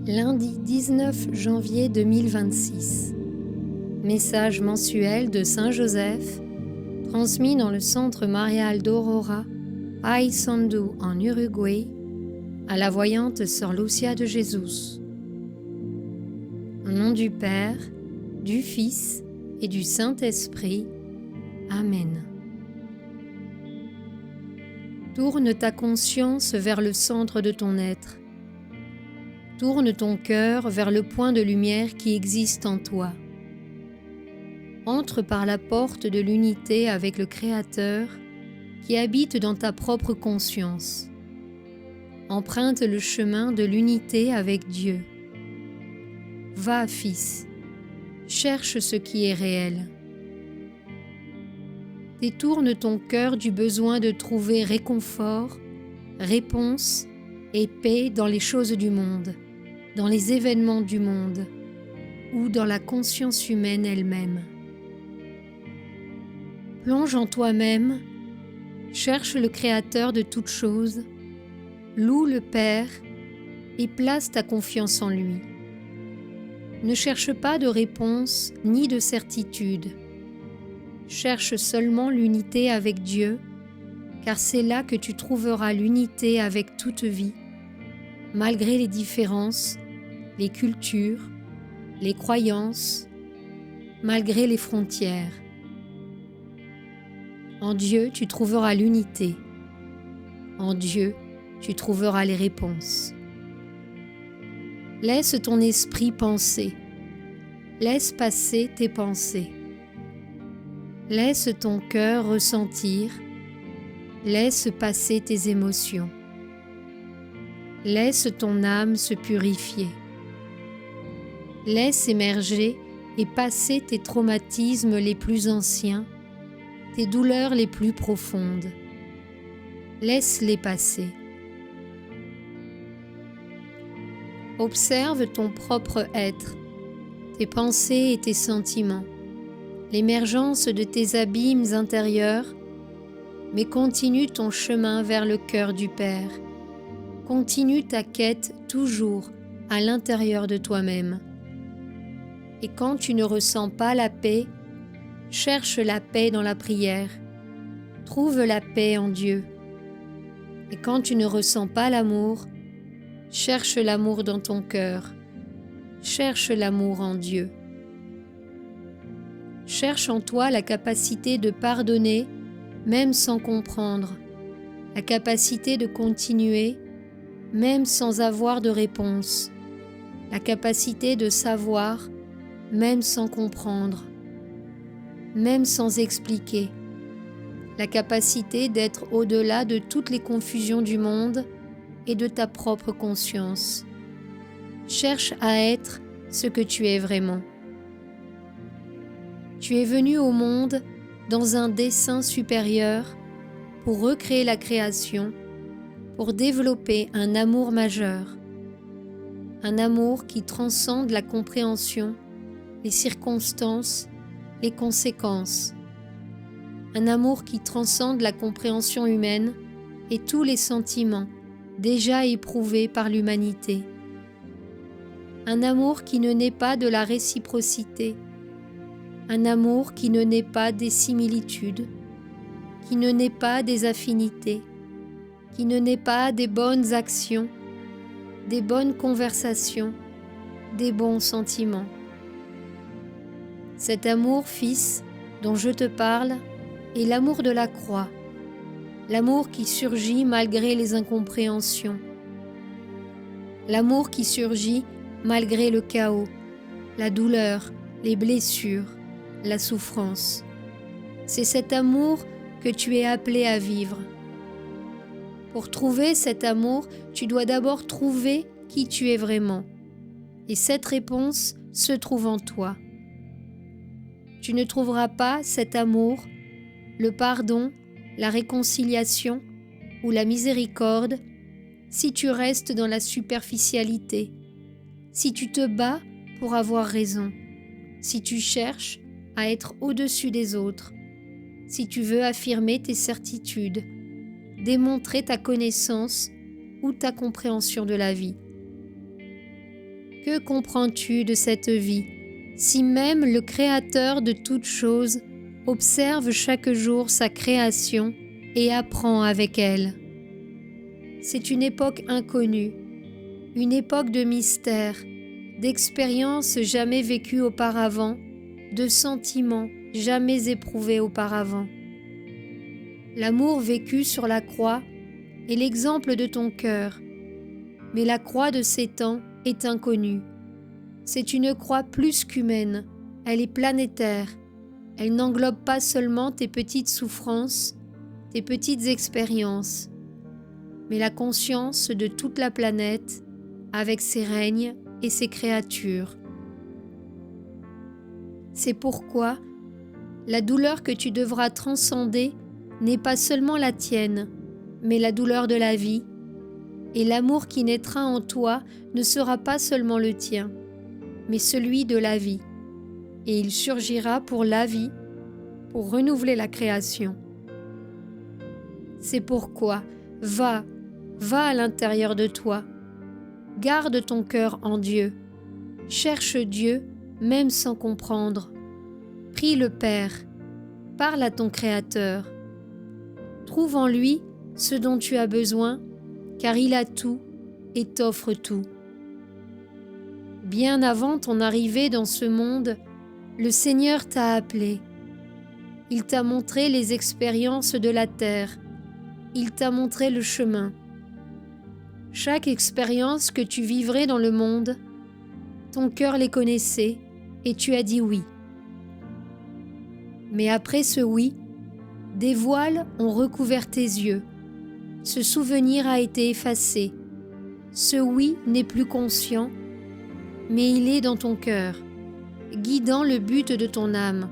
Lundi 19 janvier 2026. Message mensuel de Saint Joseph, transmis dans le centre marial d'Aurora, Paysandú en Uruguay, à la voyante Sœur Lucia de Jesús. Au nom du Père, du Fils et du Saint-Esprit. Amen. Tourne ta conscience vers le centre de ton être. Tourne ton cœur vers le point de lumière qui existe en toi. Entre par la porte de l'unité avec le Créateur qui habite dans ta propre conscience. Emprunte le chemin de l'unité avec Dieu. Va, Fils, cherche ce qui est réel. Détourne ton cœur du besoin de trouver réconfort, réponse et paix dans les choses du monde, dans les événements du monde ou dans la conscience humaine elle-même. Plonge en toi-même, cherche le Créateur de toutes choses, loue le Père et place ta confiance en lui. Ne cherche pas de réponse ni de certitude. Cherche seulement l'unité avec Dieu, car c'est là que tu trouveras l'unité avec toute vie, malgré les différences, les cultures, les croyances, malgré les frontières. En Dieu, tu trouveras l'unité. En Dieu, tu trouveras les réponses. Laisse ton esprit penser. Laisse passer tes pensées. Laisse ton cœur ressentir. Laisse passer tes émotions. Laisse ton âme se purifier. Laisse émerger et passer tes traumatismes les plus anciens, tes douleurs les plus profondes. Laisse-les passer. Observe ton propre être, tes pensées et tes sentiments, l'émergence de tes abîmes intérieurs, mais continue ton chemin vers le cœur du Père. Continue ta quête toujours à l'intérieur de toi-même. Et quand tu ne ressens pas la paix, cherche la paix dans la prière. Trouve la paix en Dieu. Et quand tu ne ressens pas l'amour, cherche l'amour dans ton cœur. Cherche l'amour en Dieu. Cherche en toi la capacité de pardonner, même sans comprendre. La capacité de continuer, même sans avoir de réponse. La capacité de savoir, même sans comprendre. Même sans expliquer. La capacité d'être au-delà de toutes les confusions du monde et de ta propre conscience. Cherche à être ce que tu es vraiment. Tu es venu au monde dans un dessein supérieur pour recréer la création, pour développer un amour majeur. Un amour qui transcende la compréhension, les circonstances, les conséquences. Un amour qui transcende la compréhension humaine et tous les sentiments déjà éprouvés par l'humanité. Un amour qui ne naît pas de la réciprocité. Un amour qui ne naît pas des similitudes, qui ne naît pas des affinités, qui ne naît pas des bonnes actions, des bonnes conversations, des bons sentiments. Cet amour, Fils, dont je te parle, est l'amour de la croix, l'amour qui surgit malgré les incompréhensions, l'amour qui surgit malgré le chaos, la douleur, les blessures, la souffrance. C'est cet amour que tu es appelé à vivre. Pour trouver cet amour, tu dois d'abord trouver qui tu es vraiment. Et cette réponse se trouve en toi. Tu ne trouveras pas cet amour, le pardon, la réconciliation ou la miséricorde si tu restes dans la superficialité, si tu te bats pour avoir raison, si tu cherches à être au-dessus des autres, si tu veux affirmer tes certitudes, démontrer ta connaissance ou ta compréhension de la vie. Que comprends-tu de cette vie, si même le Créateur de toutes choses observe chaque jour sa création et apprend avec elle? C'est une époque inconnue, une époque de mystère, d'expériences jamais vécues auparavant, de sentiments jamais éprouvés auparavant. L'amour vécu sur la croix est l'exemple de ton cœur, mais la croix de ces temps est inconnue. C'est une croix plus qu'humaine, elle est planétaire. Elle n'englobe pas seulement tes petites souffrances, tes petites expériences, mais la conscience de toute la planète avec ses règnes et ses créatures. C'est pourquoi la douleur que tu devras transcender n'est pas seulement la tienne, mais la douleur de la vie, et l'amour qui naîtra en toi ne sera pas seulement le tien, mais celui de la vie, et il surgira pour la vie, pour renouveler la création. C'est pourquoi va à l'intérieur de toi, garde ton cœur en Dieu, cherche Dieu même sans comprendre, prie le Père, parle à ton Créateur, trouve en lui ce dont tu as besoin, car il a tout et t'offre tout. Bien avant ton arrivée dans ce monde, le Seigneur t'a appelé. Il t'a montré les expériences de la terre. Il t'a montré le chemin. Chaque expérience que tu vivrais dans le monde, ton cœur les connaissait et tu as dit oui. Mais après ce oui, des voiles ont recouvert tes yeux. Ce souvenir a été effacé. Ce oui n'est plus conscient, mais il est dans ton cœur, guidant le but de ton âme.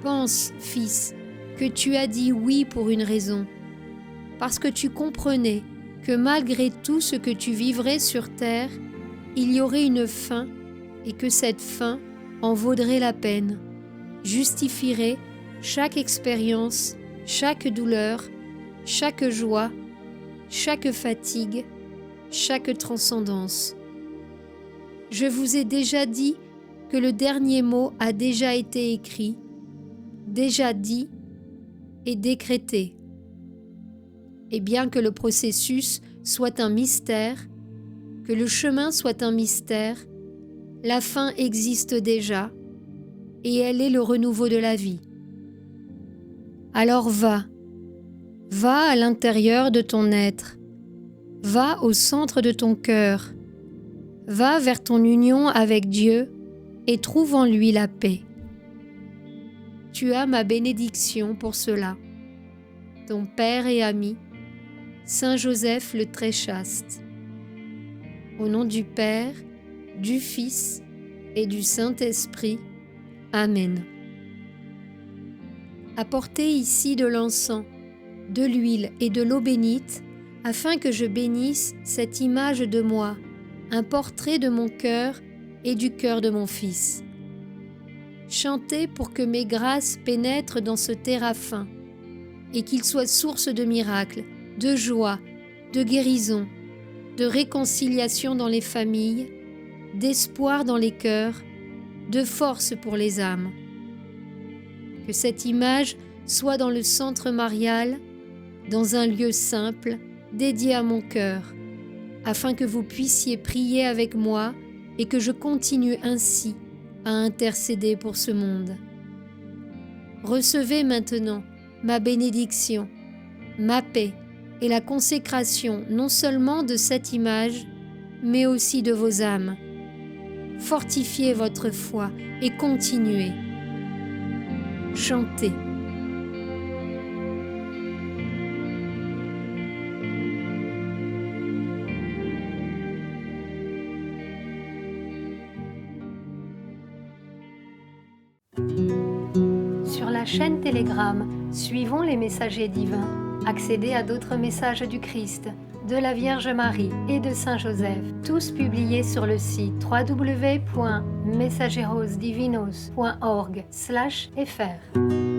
Pense, fils, que tu as dit oui pour une raison, parce que tu comprenais que malgré tout ce que tu vivrais sur terre, il y aurait une fin et que cette fin en vaudrait la peine, justifierait chaque expérience, chaque douleur, chaque joie, chaque fatigue, chaque transcendance. Je vous ai déjà dit que le dernier mot a déjà été écrit, déjà dit et décrété. Et bien que le processus soit un mystère, que le chemin soit un mystère, la fin existe déjà et elle est le renouveau de la vie. Alors va à l'intérieur de ton être, va au centre de ton cœur, va vers ton union avec Dieu et trouve en lui la paix. Tu as ma bénédiction pour cela. Ton Père et ami, Saint Joseph le très chaste. Au nom du Père, du Fils et du Saint-Esprit. Amen. Apportez ici de l'encens, de l'huile et de l'eau bénite, afin que je bénisse cette image de moi, un portrait de mon cœur et du cœur de mon Fils. Chantez pour que mes grâces pénètrent dans ce téraphin, et qu'il soit source de miracles, de joie, de guérison, de réconciliation dans les familles, d'espoir dans les cœurs, de force pour les âmes. Que cette image soit dans le centre marial, dans un lieu simple, dédié à mon cœur, afin que vous puissiez prier avec moi et que je continue ainsi à intercéder pour ce monde. Recevez maintenant ma bénédiction, ma paix et la consécration non seulement de cette image, mais aussi de vos âmes. Fortifiez votre foi et continuez. Chantez. Sur la chaîne Telegram, suivons les messagers divins. Accédez à d'autres messages du Christ, de la Vierge Marie et de Saint Joseph, tous publiés sur le site www.mensagerosdivinos.org/fr.